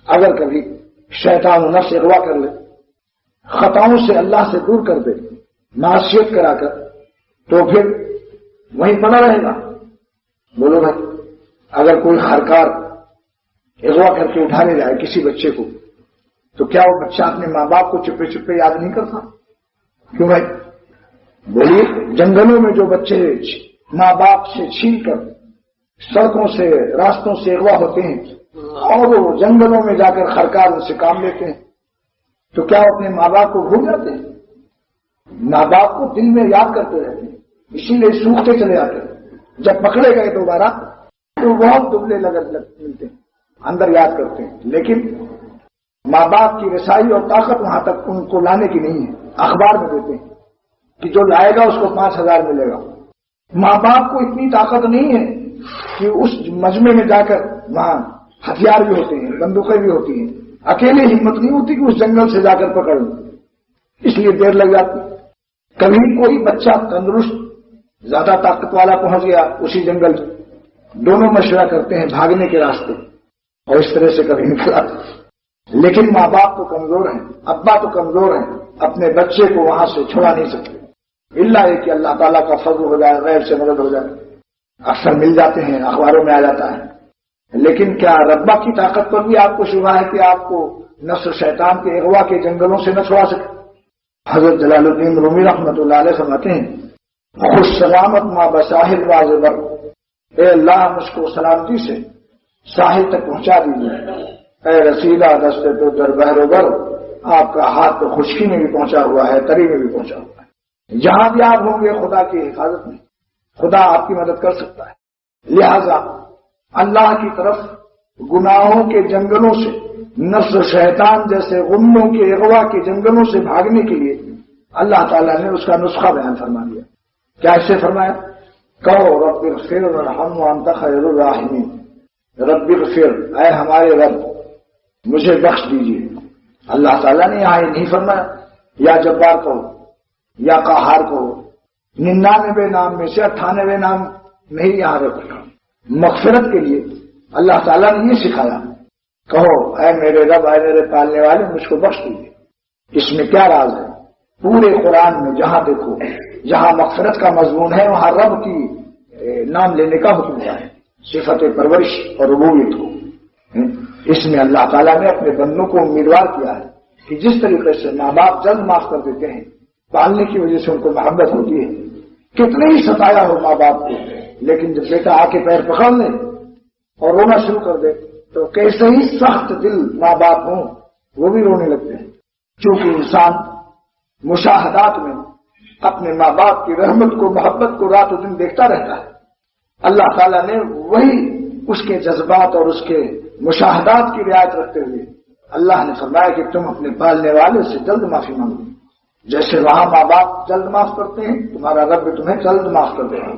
اگر کبھی شیطان و نفس اغوا کر لے، خطاؤں سے اللہ سے دور کر دے، معصیت کرا کر، تو پھر وہیں پڑا رہے گا؟ بولو بھائی، اگر کوئی خرکار اغوا کر کے اٹھانے جائے کسی بچے کو، تو کیا وہ بچہ اپنے ماں باپ کو چپے چپے یاد نہیں کرتا؟ کیوں بھائی؟ بولیے، جنگلوں میں جو بچے ماں باپ سے چھین کر سڑکوں سے راستوں سے اغوا ہوتے ہیں اور وہ جنگلوں میں جا کر خرکار ان سے کام لیتے ہیں، تو کیا وہ اپنے ماں باپ کو بھول جاتے ہیں؟ ماں باپ کو دل میں یاد کرتے رہتے ہیں، اسی لیے سوکھتے چلے جاتے ہیں۔ جب پکڑے گئے دوبارہ تو بہت دبلے ملتے ہیں، اندر یاد کرتے ہیں، لیکن ماں باپ کی رسائی اور طاقت وہاں تک ان کو لانے کی نہیں ہے۔ اخبار میں دیتے ہیں کہ جو لائے گا اس کو 5,000 ملے گا۔ ماں باپ کو اتنی طاقت نہیں ہے کہ اس مجمع میں جا کر وہاں ہتھیار بھی ہوتے ہیں، بندوقیں بھی ہوتی ہیں، اکیلے ہمت نہیں ہوتی کہ اس جنگل سے جا کر پکڑ لیں، اس لیے دیر لگ جاتی۔ کبھی کوئی بچہ تندرست زیادہ طاقت والا پہنچ گیا اسی جنگل میں، دونوں مشورہ کرتے ہیں بھاگنے کے راستے، اور اس طرح سے کبھی نکلا۔ لیکن ماں باپ تو کمزور ہیں، ابا تو کمزور ہیں، اپنے بچے کو وہاں سے چھڑا نہیں سکتے، الا یہ کہ اللہ تعالیٰ کا فضل ہو جائے، غیر سے مدد ہو جائے۔ اکثر مل جاتے ہیں، اخباروں میں آ جاتا ہے، لیکن کیا ربا کی طاقت پر بھی آپ کو شبہ ہے کہ آپ کو نفس شیطان کے اغوا کے جنگلوں سے نہ چھڑا سکے؟ حضرت جلال الدین رومی رحمۃ اللہ علیہ فرماتے ہیں، خوش سلامت ماں بساحل واضبر، اے اللہ مجھ کو سلامتی سے ساحل تک پہنچا دیجیے، اے رسیدہ دستے تو در بحر و بر، آپ کا ہاتھ تو خشکی میں بھی پہنچا ہوا ہے، تری میں بھی پہنچا ہوا ہے، جہاں بھی آپ ہوں گے خدا کی حفاظت میں خدا آپ کی مدد کر سکتا ہے۔ لہذا اللہ کی طرف گناہوں کے جنگلوں سے، نفس و شیطان جیسے غموں کے اغوا کے جنگلوں سے بھاگنے کے لیے اللہ تعالیٰ نے اس کا نسخہ بیان فرما دیا۔ کیا ایسے فرمایا؟ کہو رب اغفر وارحم وانت خیر الراحمین، رب اغفر، اے ہمارے رب مجھے بخش دیجیے۔ اللہ تعالیٰ نے یہاں یہ نہیں فرمایا یا جبار کہو یا قہار کہو، 99 نام میں سے 98 نام نہیں یہاں رکھا۔ مغفرت کے لیے اللہ تعالیٰ نے یہ سکھایا، کہو اے میرے رب، اے میرے پالنے والے مجھ کو بخش دیجیے۔ اس میں کیا راز ہے؟ پورے قرآن میں جہاں دیکھو، جہاں مغفرت کا مضمون ہے وہاں رب کی نام لینے کا حکم ہے، صفت پرورش اور ربوبیت کو۔ اس میں اللہ تعالیٰ نے اپنے بندوں کو امیدوار کیا ہے کہ جس طریقے سے ماں باپ جلد معاف کر دیتے ہیں، پالنے کی وجہ سے ان کو محبت ہوتی ہے، کتنے ہی ستایا ہو ماں باپ کو، لیکن جب بیٹا آ کے پیر پکڑ لے اور رونا شروع کر دے تو کیسے ہی سخت دل ماں باپ ہوں وہ بھی رونے لگتے ہیں، کیونکہ انسان مشاہدات میں اپنے ماں باپ کی رحمت کو، محبت کو رات و دن دیکھتا رہتا ہے۔ اللہ تعالیٰ نے وہی اس کے جذبات اور اس کے مشاہدات کی رعایت رکھتے ہوئے اللہ نے فرمایا کہ تم اپنے پالنے والے سے جلد معافی مانگو، جیسے وہاں ماں باپ جلد معاف کرتے ہیں تمہارا رب بھی تمہیں جلد معاف کر دے گا۔